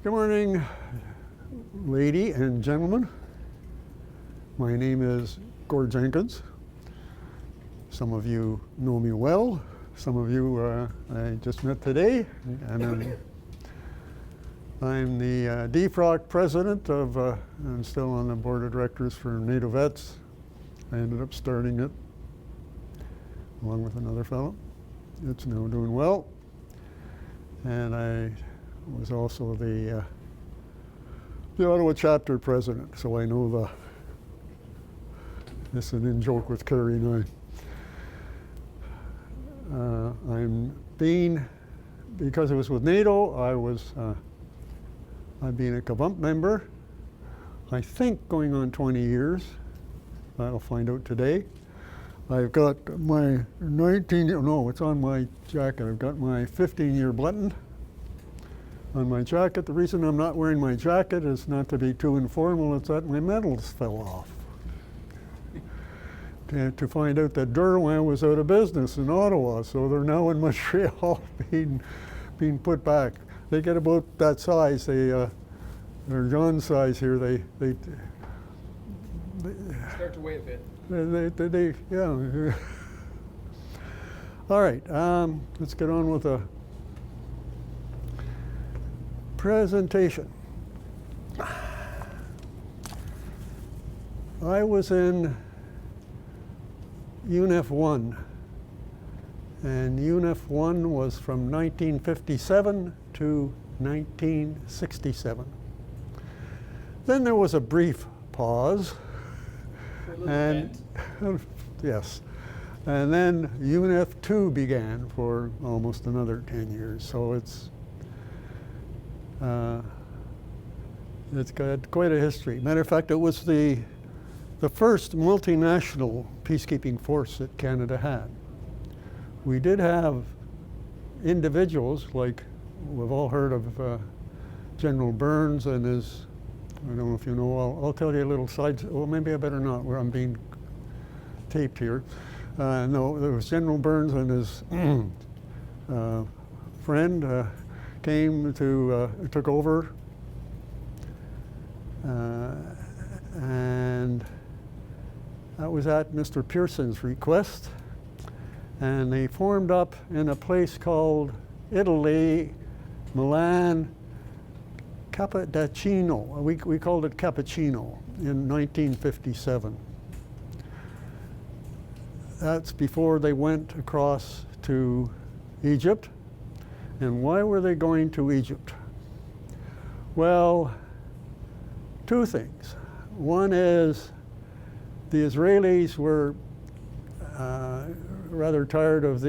Good morning, lady and gentlemen. My name is Gord Jenkins. Some of you know me well. Some of you I just met today. And I'm the DFROC president of, I'm still on the board of directors for NATO Vets. I ended up starting it along with another fellow. It's now doing well. And I was also the Ottawa chapter president, so I know this is an in-joke with Kerry and I. Because it was with NATO, I've been a CAVUNP member, I think going on 20 years. I'll find out today. I've got my it's on my jacket. I've got my 15-year button on my jacket. The reason I'm not wearing my jacket is not to be too informal, it's that my medals fell off. To find out that Derwent was out of business in Ottawa, so they're now in Montreal being put back. They get about that size. They're John's size here. They start to weigh a bit. Yeah. All right, let's get on with the presentation. I was in UNEF-1, and UNEF-1 was from 1957 to 1967. Then there was a brief pause. And yes, and then UNEF-2 began for almost another 10 years. So it's got quite a history. Matter of fact, it was the first multinational peacekeeping force that Canada had. We did have individuals, like we've all heard of General Burns and his, I don't know if you know, I'll tell you a little side, well maybe I better not, where I'm being taped here. No, there was General Burns and his friend came to, took over, and that was at Mr. Pearson's request. And they formed up in a place called Italy, Milan, Cappuccino. We called it Cappuccino in 1957. That's before they went across to Egypt. And why were they going to Egypt? Well, two things. One is the Israelis were rather tired of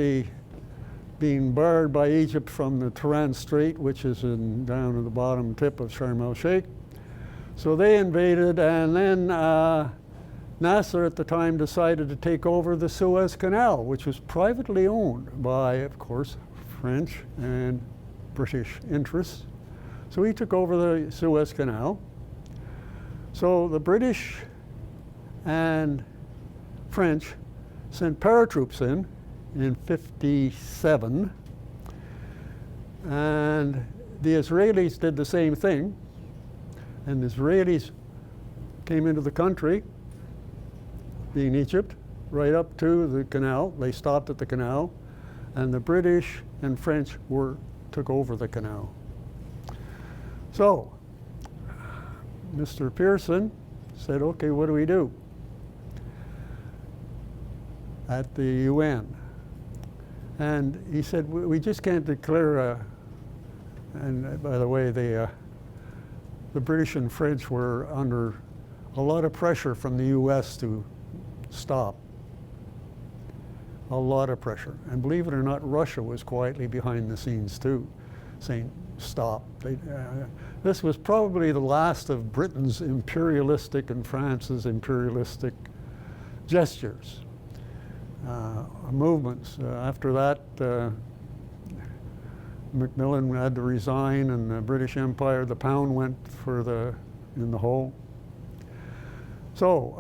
being barred by Egypt from the Tiran Strait, which is down at the bottom tip of Sharm el-Sheikh. So they invaded, and then Nasser at the time decided to take over the Suez Canal, which was privately owned by, of course, French and British interests. So he took over the Suez Canal. So the British and French sent paratroops in 57, and the Israelis did the same thing, and the Israelis came into the country, being Egypt, right up to the canal. They stopped at the canal, and the British and French took over the canal. So Mr. Pearson said, okay, what do we do? At the UN. And he said, we just can't declare and by the way, the British and French were under a lot of pressure from the US to stop. A lot of pressure. And believe it or not, Russia was quietly behind the scenes too, saying, stop. This was probably the last of Britain's imperialistic and France's imperialistic gestures. Movements. After that, Macmillan had to resign, and the British Empire, the pound went in the hole. So,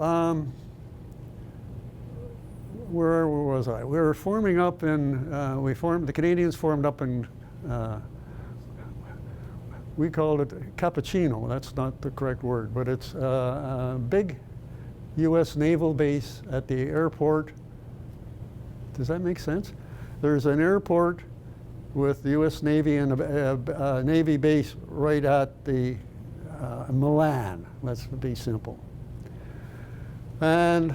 where was I? We were forming up in, the Canadians formed up in we called it cappuccino. That's not the correct word, but it's a big U.S. naval base at the airport. Does that make sense? There's an airport with the U.S. Navy and a Navy base right at the Milan. Let's be simple. And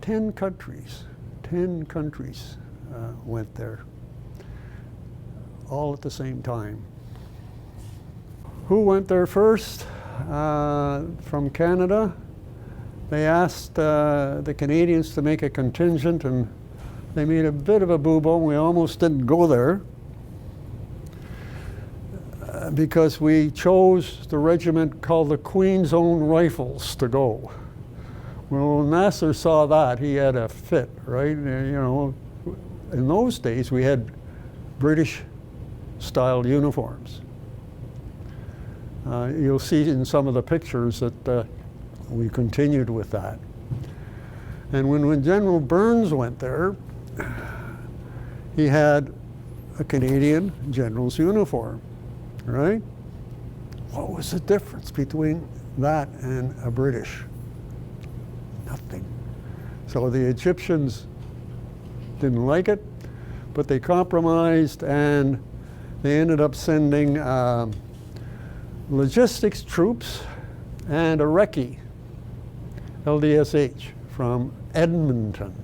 10 countries went there, all at the same time. Who went there first? From Canada. They asked the Canadians to make a contingent, and they made a bit of a boo-boo. We almost didn't go there because we chose the regiment called the Queen's Own Rifles to go. Well, when Nasser saw that, he had a fit, right? You know, in those days we had British-style uniforms. You'll see in some of the pictures that we continued with that. And when General Burns went there, he had a Canadian general's uniform, right? What was the difference between that and a British? Nothing. So the Egyptians didn't like it, but they compromised, and they ended up sending logistics troops and a recce, LDSH, from Edmonton.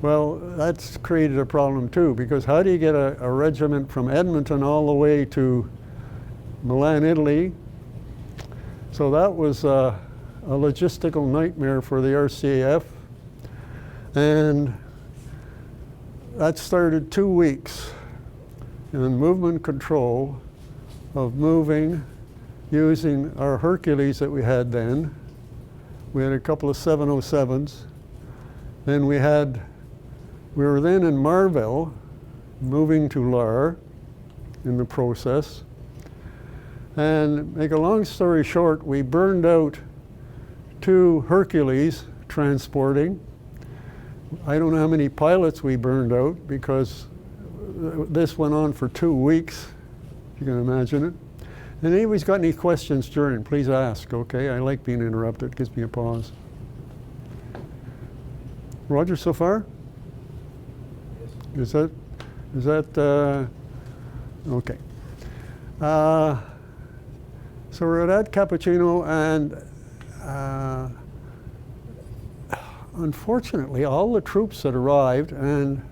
Well, that's created a problem too, because how do you get a regiment from Edmonton all the way to Milan, Italy? So that was a logistical nightmare for the RCAF, and that started 2 weeks in movement control of moving using our Hercules that we had then. We had a couple of 707s. Then we were then in Marville, moving to Lahr in the process. And make a long story short, we burned out 2 Hercules transporting. I don't know how many pilots we burned out, because this went on for 2 weeks, if you can imagine it. And anybody's got any questions during, please ask, okay? I like being interrupted, it gives me a pause. Roger, so far? Yes. Is that okay. So we're at Cappuccino, and unfortunately, all the troops that arrived, and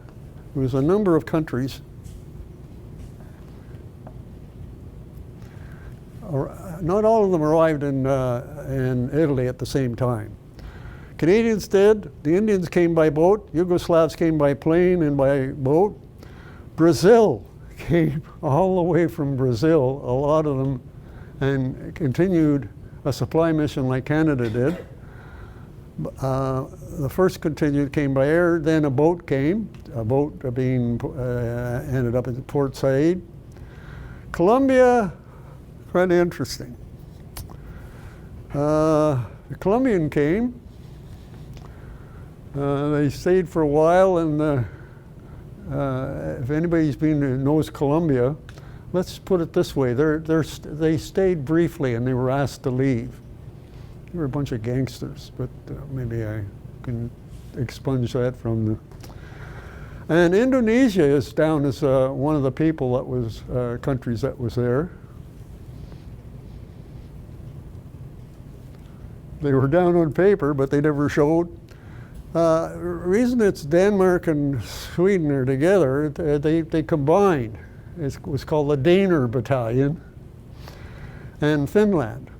there was a number of countries, not all of them arrived in Italy at the same time. Canadians did, the Indians came by boat, Yugoslavs came by plane and by boat. Brazil came all the way from Brazil, a lot of them, and continued a supply mission like Canada did. The first contingent came by air, then a boat came, ended up at Port Said. Colombia, kind of interesting. The Colombian came. They stayed for a while, and if anybody's knows Colombia, let's put it this way: they stayed briefly, and they were asked to leave. They were a bunch of gangsters, but maybe I can expunge that from the. And Indonesia is down as one of the people that was countries that was there. They were down on paper, but they never showed. Reason it's Denmark and Sweden are together, they combined. It was called the Daner Battalion. And Finland.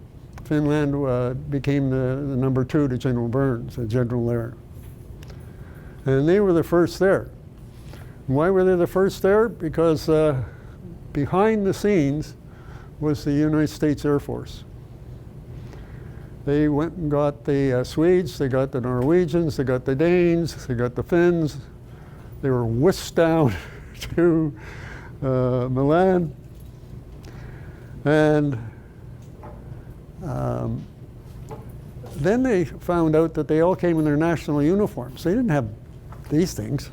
Finland became the number 2 to General Burns, the general there. And they were the first there. And why were they the first there? Because behind the scenes was the United States Air Force. They went and got the Swedes, they got the Norwegians, they got the Danes, they got the Finns. They were whisked down to Milan. And then they found out that they all came in their national uniforms. They didn't have these things.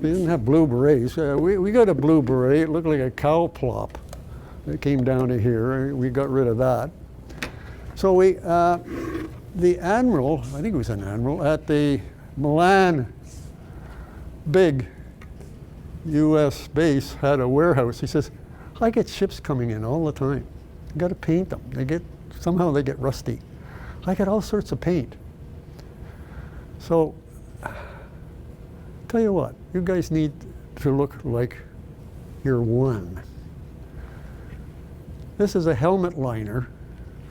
They didn't have blue berets. We got a blue beret. It looked like a cow plop. It came down to here. We got rid of that. So the admiral, I think it was an admiral, at the Milan big U.S. base had a warehouse. He says, I get ships coming in all the time. You got to paint them. Somehow they get rusty. I get all sorts of paint. So, tell you what, you guys need to look like you're one. This is a helmet liner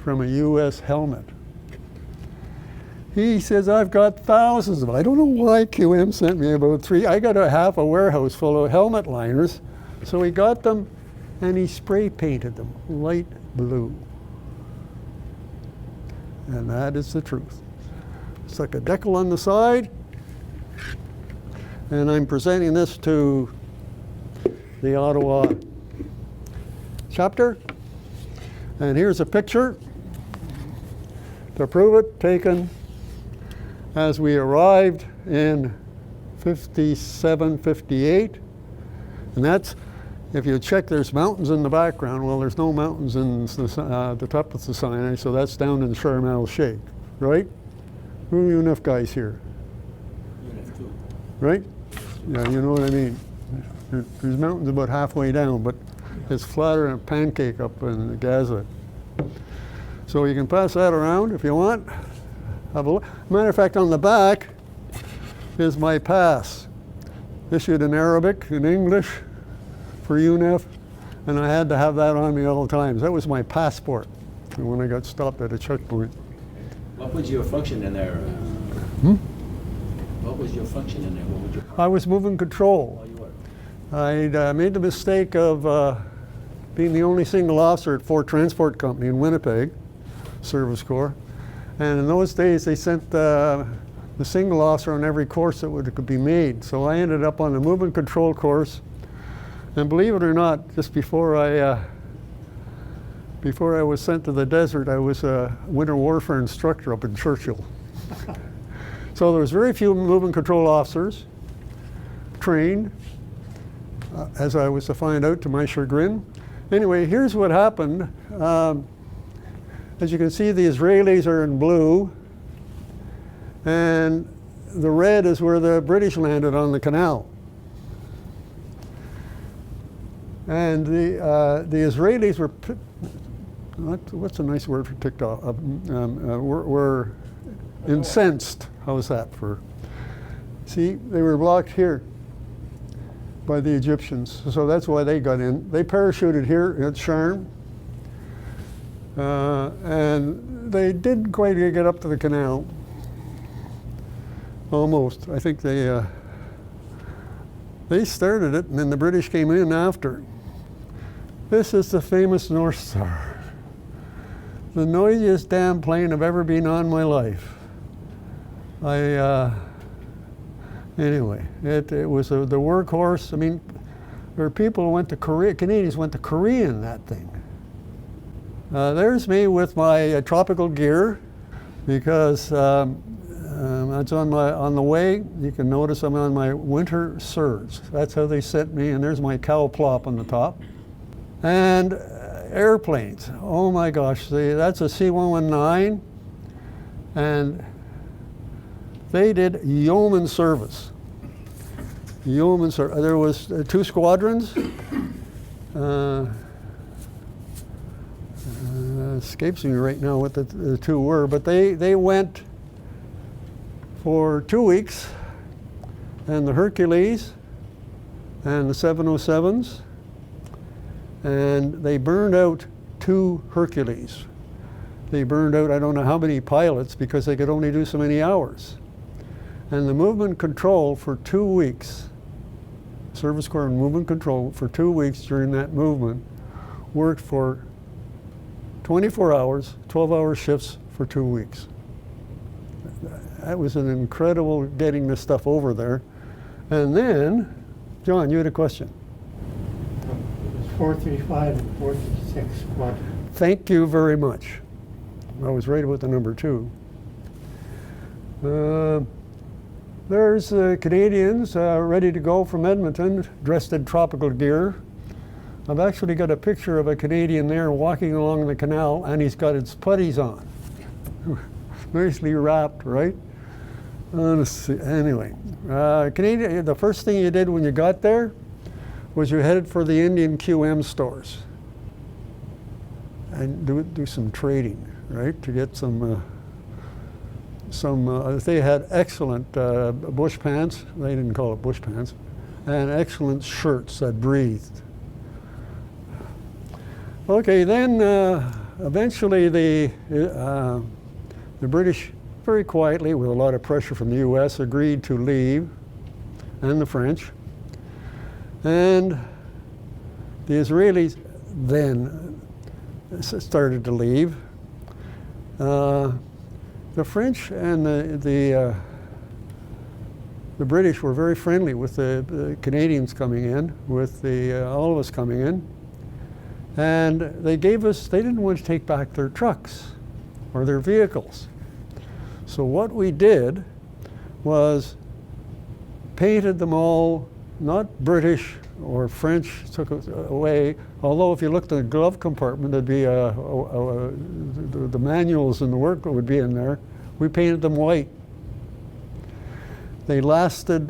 from a U.S. helmet. He says, I've got thousands of them. I don't know why QM sent me about 3. I got half a warehouse full of helmet liners. So he got them and he spray painted them light blue. And that is the truth. Stuck a decal on the side. And I'm presenting this to the Ottawa chapter. And here's a picture to prove it, taken as we arrived in 57, 58. And that's, if you check, there's mountains in the background. Well, there's no mountains in the top of the Sinai, so that's down in Sharm el-Sheikh, right? Who are the UNEF guys here? UNEF-2. Right? Yeah, you know what I mean. There's mountains about halfway down, but it's flatter than a pancake up in Gaza. So you can pass that around if you want. Have a look. Matter of fact, on the back is my pass, issued in Arabic and English for UNEF, and I had to have that on me all the time. That was my passport when I got stopped at a checkpoint. What was your function in there? What was your function in there? What would you I was moving control. Oh, you were. I made the mistake of being the only single officer at Fort Transport Company in Winnipeg, Service Corps. And in those days, they sent the single officer on every course that could be made. So I ended up on the movement control course. And believe it or not, just before I was sent to the desert, I was a winter warfare instructor up in Churchill. So there was very few movement control officers trained, as I was to find out to my chagrin. Anyway, here's what happened. As you can see, the Israelis are in blue, and the red is where the British landed on the canal. And the Israelis were, what's a nice word for ticked off? Were incensed. How's that for? See, they were blocked here by the Egyptians, so that's why they got in. They parachuted here at Sharm. And they didn't quite get up to the canal. Almost. I think they started it, and then the British came in after. This is the famous North Star. The noisiest damn plane I've ever been on in my life. Anyway, it was the workhorse. I mean, there were people who went to Korea, Canadians went to Korea in that thing. There's me with my tropical gear, because that's on the way. You can notice I'm on my winter serge. That's how they sent me, and there's my cow plop on the top. And airplanes, oh my gosh, that's a C-119, and they did yeoman service. Yeoman service. There was 2 squadrons. Escapes me right now what the 2 were, but they went for 2 weeks, and the Hercules and the 707s, and they burned out 2 Hercules. They burned out I don't know how many pilots because they could only do so many hours. And the movement control for 2 weeks, Service Corps and movement control for 2 weeks during that movement worked for 24 hours, 12-hour shifts for 2 weeks. That was an incredible getting this stuff over there. And then, John, you had a question. It was 435 and 436 squadron. Thank you very much. I was right about the number 2. there's Canadians ready to go from Edmonton, dressed in tropical gear. I've actually got a picture of a Canadian there walking along the canal, and he's got his puttees on. Nicely wrapped, right? Anyway, Canadian, the first thing you did when you got there was you headed for the Indian QM stores and do some trading, right? To get some they had excellent bush pants. They didn't call it bush pants, and excellent shirts that breathed. Okay, then eventually the British, very quietly, with a lot of pressure from the U.S., agreed to leave, and the French. And the Israelis then started to leave. The French and the British were very friendly with the Canadians coming in, with all of us coming in. And they didn't want to take back their trucks or their vehicles. So what we did was painted them all, not British or French took it away, although if you looked in the glove compartment, there'd be the manuals and the work that would be in there. We painted them white. They lasted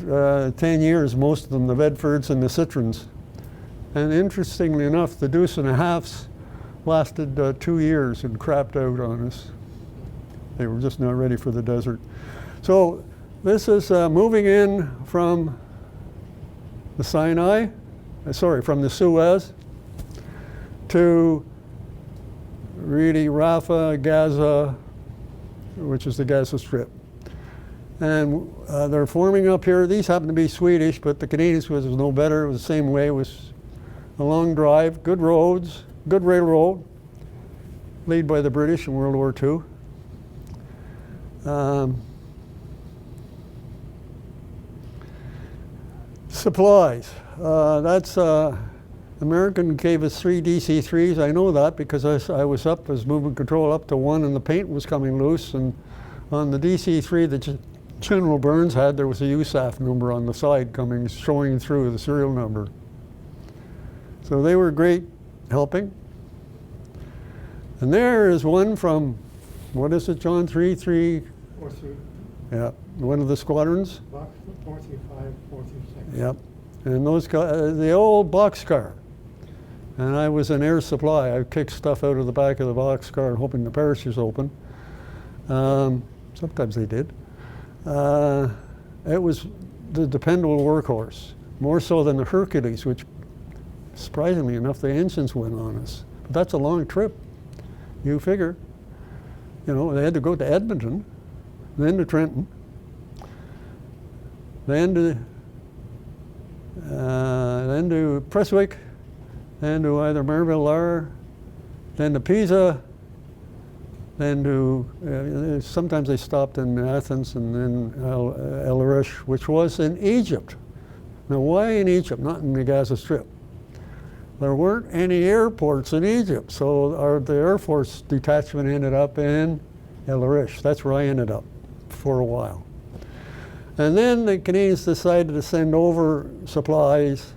10 years, most of them, the Bedfords and the Citroens. And interestingly enough, the Deuce and a Halfs lasted 2 years and crapped out on us. They were just not ready for the desert. So this is moving in from the Sinai, from the Suez to really Rafah, Gaza, which is the Gaza Strip. And they're forming up here. These happen to be Swedish, but the Canadians was no better. It was the same way. It was a long drive, good roads, good railroad, laid by the British in World War II. Supplies. That's American gave us 3 DC-3s. I know that because I was up as movement control up to 1 and the paint was coming loose. And on the DC-3 that General Burns had, there was a USAF number on the side showing through the serial number. So they were great helping. And there is one from, what is it, John? 3-3? 4-3. Yeah, one of the squadrons. 435, 436. Yep, and those guys, the old boxcar. And I was in air supply. I kicked stuff out of the back of the boxcar hoping the parachutes open. Sometimes they did. It was the dependable workhorse, more so than the Hercules, which surprisingly enough, the engines went on us. But that's a long trip. You figure, they had to go to Edmonton, then to Trenton, then to Prestwick, then to either Marville, then to Pisa, then to, sometimes they stopped in Athens and then El Arish, which was in Egypt. Now why in Egypt, not in the Gaza Strip? There weren't any airports in Egypt, so the Air Force detachment ended up in El Arish. That's where I ended up for a while. And then the Canadians decided to send over supplies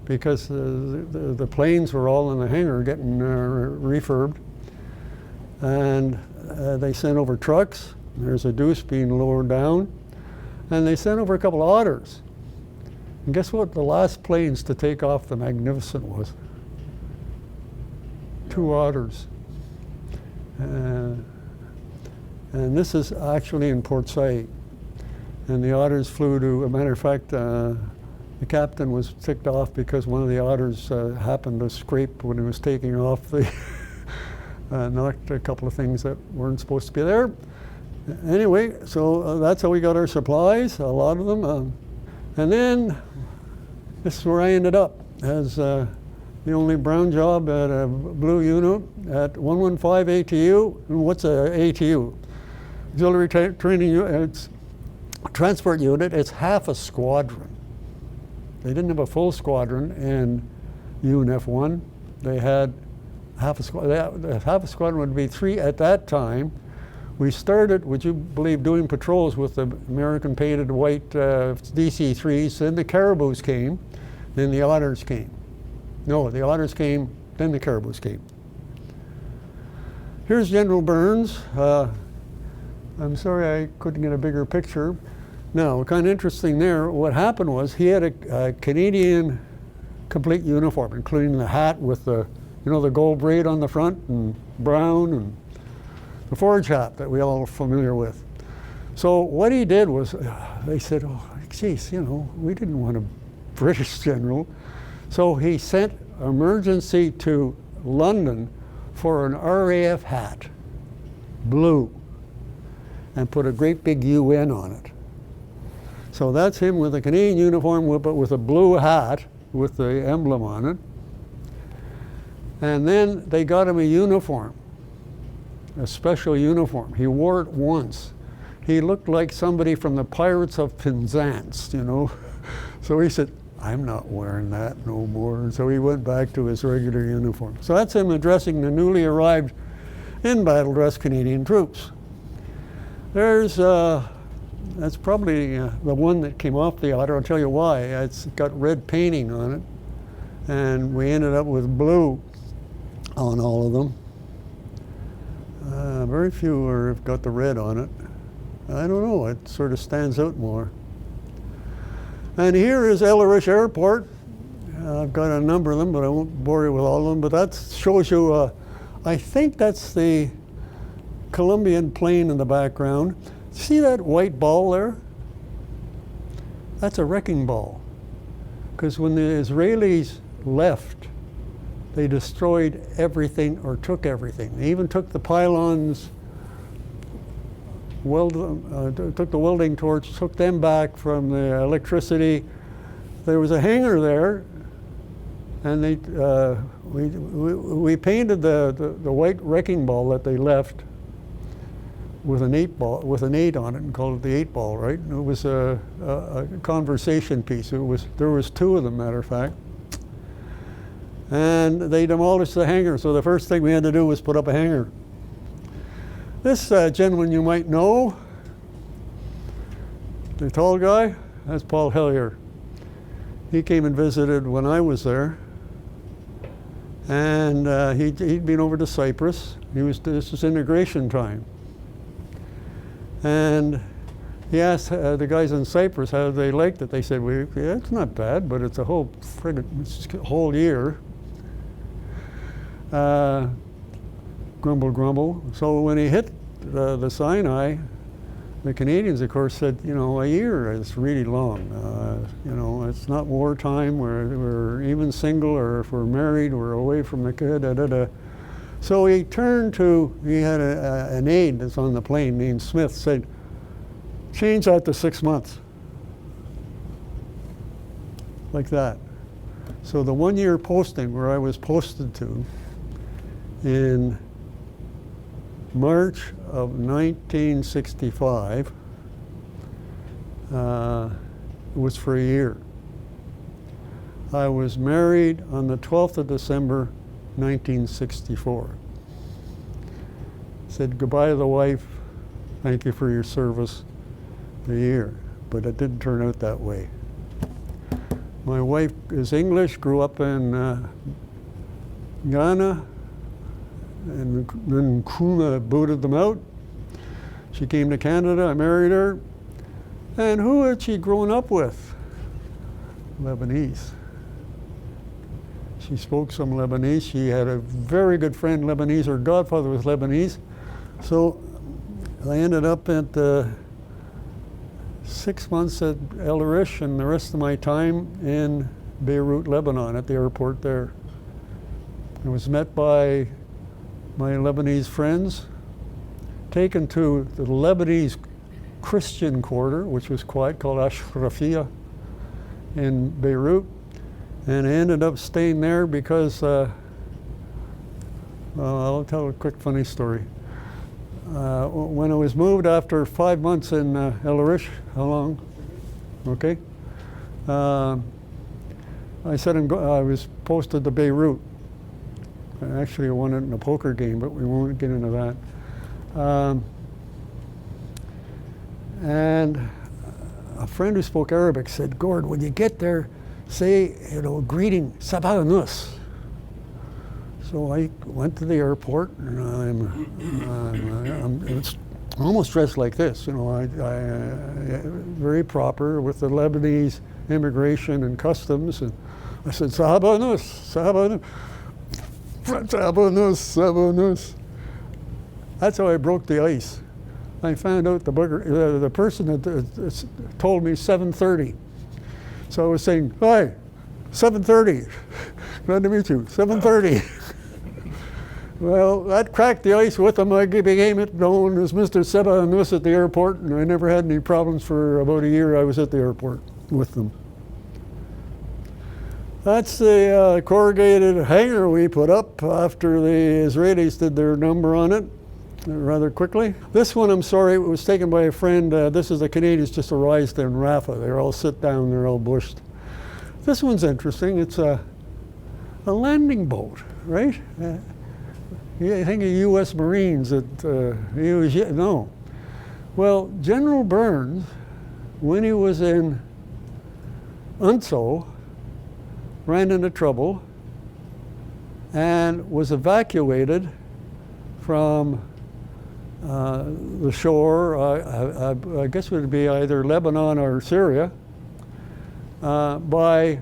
because the planes were all in the hangar getting refurbed. And they sent over trucks. There's a Deuce being lowered down. And they sent over a couple of Otters. And guess what the last planes to take off the Magnificent was? 2 Otters. And this is actually in Port Said. And the Otters flew to, a matter of fact, the captain was ticked off because one of the Otters happened to scrape when he was taking off the, knocked a couple of things that weren't supposed to be there. Anyway, so that's how we got our supplies, a lot of them. And then, this is where I ended up as the only brown job at a blue unit at 115 ATU. And what's a ATU? Auxiliary Training Unit. It's a transport unit. It's half a squadron. They didn't have a full squadron in UNEF-1. They had half a squadron. Half a squadron would be 3 at that time. We started, would you believe, doing patrols with the American painted white DC-3s, then the Caribous came, then the Otters came. No, the Otters came, then the Caribous came. Here's General Burns. I'm sorry I couldn't get a bigger picture. Now, kind of interesting there, what happened was he had a Canadian complete uniform, including the hat with the, you know, the gold braid on the front and brown, and the forage hat that we all are familiar with. So what he did was, they said, oh, geez, you know, we didn't want a British general. So he sent emergency to London for an RAF hat, blue, and put a great big UN on it. So that's him with a Canadian uniform, but with a blue hat with the emblem on it. And then they got him a uniform, a special uniform. He wore it once. He looked like somebody from the Pirates of Penzance, you know. So he said, I'm not wearing that no more. And so he went back to his regular uniform. So that's him addressing the newly arrived in battle dress Canadian troops. There's, that's probably the one that came off the Otter. I'll tell you why. It's got red painting on it. And we ended up with blue on all of them. Very few have got the red on it. I don't know, it sort of stands out more. And here is Ellerich Airport. I've got a number of them, but I won't bore you with all of them. But that shows you, I think that's the Colombian plane in the background. See that white ball there? That's a wrecking ball. Because when the Israelis left, they destroyed everything or took everything. They even took the pylons, took the welding torch, took them back from the electricity. There was a hangar there, and they, we painted the white wrecking ball that they left with an 8 on it, and called it the 8 ball, right? And it was a conversation piece. There was 2 of them, matter of fact. And they demolished the hangar, so the first thing we had to do was put up a hangar. This gentleman you might know, the tall guy, that's Paul Hellyer. He came and visited when I was there, and he'd been over to Cyprus. This was integration time. And he asked the guys in Cyprus how they liked it. They said, well, yeah, it's not bad, but it's a whole whole year. Grumble, grumble. So when he hit the Sinai, the Canadians, of course, said, you know, a year is really long. You know, it's not wartime. We're even single, or if we're married, we're away from the kid. Da, da, da. So he turned to, he had an aide that's on the plane named Smith, said, change that to 6 months. Like that. So the 1 year posting where I was posted to in March of 1965 was for a year. I was married on the 12th of December 1964. Said goodbye to the wife, thank you for your service, a year. But it didn't turn out that way. My wife is English, grew up in Ghana, and then Nkrumah booted them out. She came to Canada, I married her. And who had she grown up with? Lebanese. She spoke some Lebanese. She had a very good friend, Lebanese. Her godfather was Lebanese. So I ended up at 6 months at Ellerich, and the rest of my time in Beirut, Lebanon, at the airport there. I was met by my Lebanese friends, taken to the Lebanese Christian quarter, which was quiet, called Ashrafia in Beirut. And I ended up staying there because, well, I'll tell a quick funny story. When I was moved after 5 months in Ellerich, how long? Okay. I said I was posted to Beirut. Actually, I won it in a poker game, but we won't get into that. And a friend who spoke Arabic said, Gord, when you get there, say, greeting, Sabah Nus. So I went to the airport, and I'm almost dressed like this, very proper with the Lebanese immigration and customs. And I said, Sabah Nus, Sabah Nus, Sabah Nus, Sabah Nus. That's how I broke the ice. I found out the person that told me 7:30. So I was saying, hi, 7:30. Glad to meet you, 7:30. Well, that cracked the ice with him. I became known as Mr. Sabah Nus at the airport, and I never had any problems for about a year I was at the airport with them. That's the corrugated hanger we put up after the Israelis did their number on it rather quickly. This one, I'm sorry, it was taken by a friend. This is the Canadians just arrived in Rafah. They're all sit down, they're all bushed. This one's interesting. It's a landing boat, right? I think of U.S. Marines no. Well, General Burns, when he was in UNSO, ran into trouble and was evacuated from the shore, I guess it would be either Lebanon or Syria, by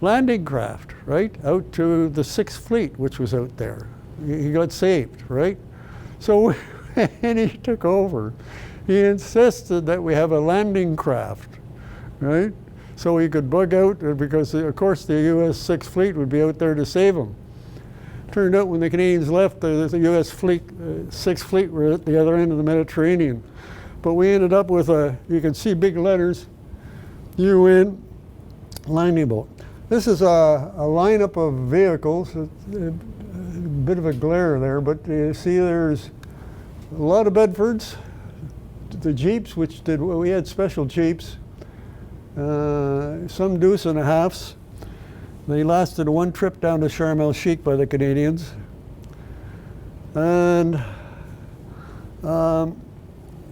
landing craft, right, out to the 6th Fleet, which was out there. He got saved, right? So when he took over, he insisted that we have a landing craft, right? So he could bug out, because of course the U.S. 6th Fleet would be out there to save him. Turned out when the Canadians left, the U.S. Fleet, 6th Fleet were at the other end of the Mediterranean. But we ended up with you can see big letters, UN landing boat. This is a lineup of vehicles. A bit of a glare there, but you see there's a lot of Bedfords, the Jeeps, we had special Jeeps, some deuce and a halves. They lasted one trip down to Sharm el-Sheikh by the Canadians. And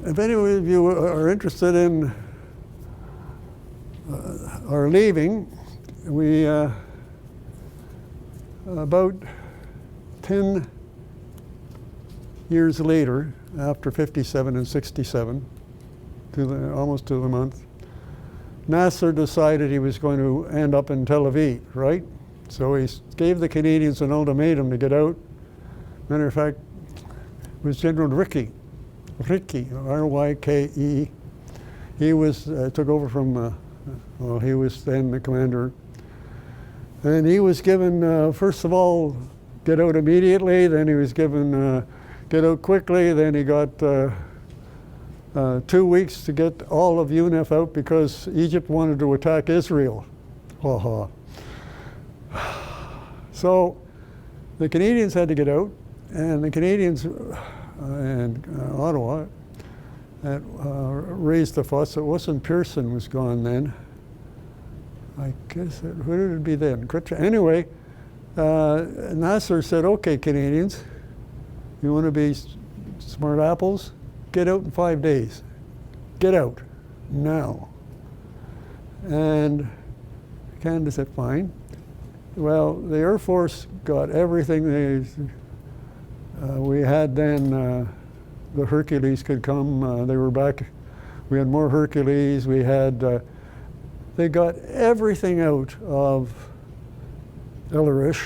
if any of you are interested in our leaving, we about 10 years later, after 57 and 67, almost to the month, Nasser decided he was going to end up in Tel Aviv, right? So he gave the Canadians an ultimatum to get out. Matter of fact, it was General Ryke, R-Y-K-E. He took over from, he was then the commander. And he was given, first of all, get out immediately, then he was given get out quickly, then he got 2 weeks to get all of UNEF out because Egypt wanted to attack Israel. Ha ha. So the Canadians had to get out, and the Canadians and Ottawa raised the fuss. It wasn't Pearson was gone then. I guess, who did it be then? Anyway, Nasser said, okay, Canadians, you want to be smart apples? Get out in 5 days. Get out now. And Canada said, fine. Well, the Air Force got everything. We had then, the Hercules could come. They were back. We had more Hercules. We had, they got everything out of El Arish.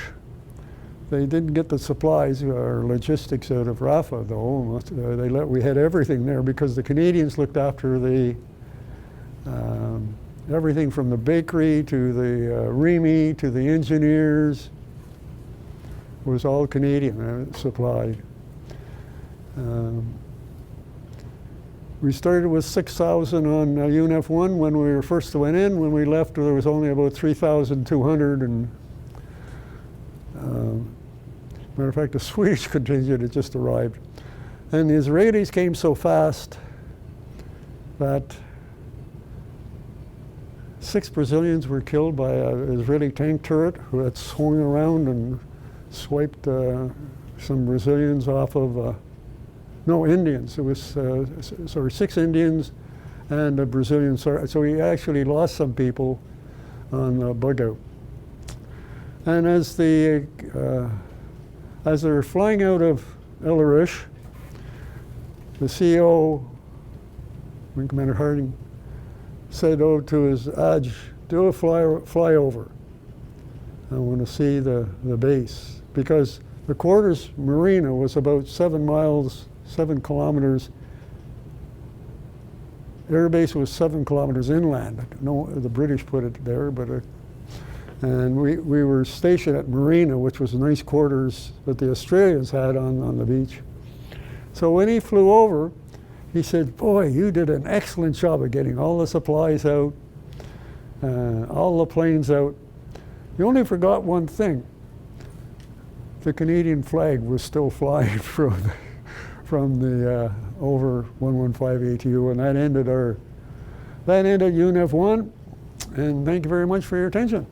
They didn't get the supplies or logistics out of Rafah, though. We had everything there because the Canadians looked after the everything from the bakery to the REME to the engineers. It was all Canadian supplied. We started with 6,000 on UNEF-1 when we first went in. When we left, there was only about 3,200. And matter of fact, the Swedish contingent had just arrived. And the Israelis came so fast that 6 Brazilians were killed by an Israeli tank turret who had swung around and swiped some Brazilians off of, no, Indians. It was, sorry, 6 Indians and the Brazilian so he actually lost some people on the bug out. And as they were flying out of El Arish, the CEO, Wing Commander Harding, said to his Aj, do a flyover. I want to see the base, because the quarters marina was about 7 kilometers. Air base was 7 kilometers inland. No, the British put it there, but and we were stationed at Marina, which was nice quarters that the Australians had on the beach. So when he flew over, he said, boy, you did an excellent job of getting all the supplies out, all the planes out. You only forgot one thing. The Canadian flag was still flying from the over 115 ATU, and that ended UNEF-1. And thank you very much for your attention.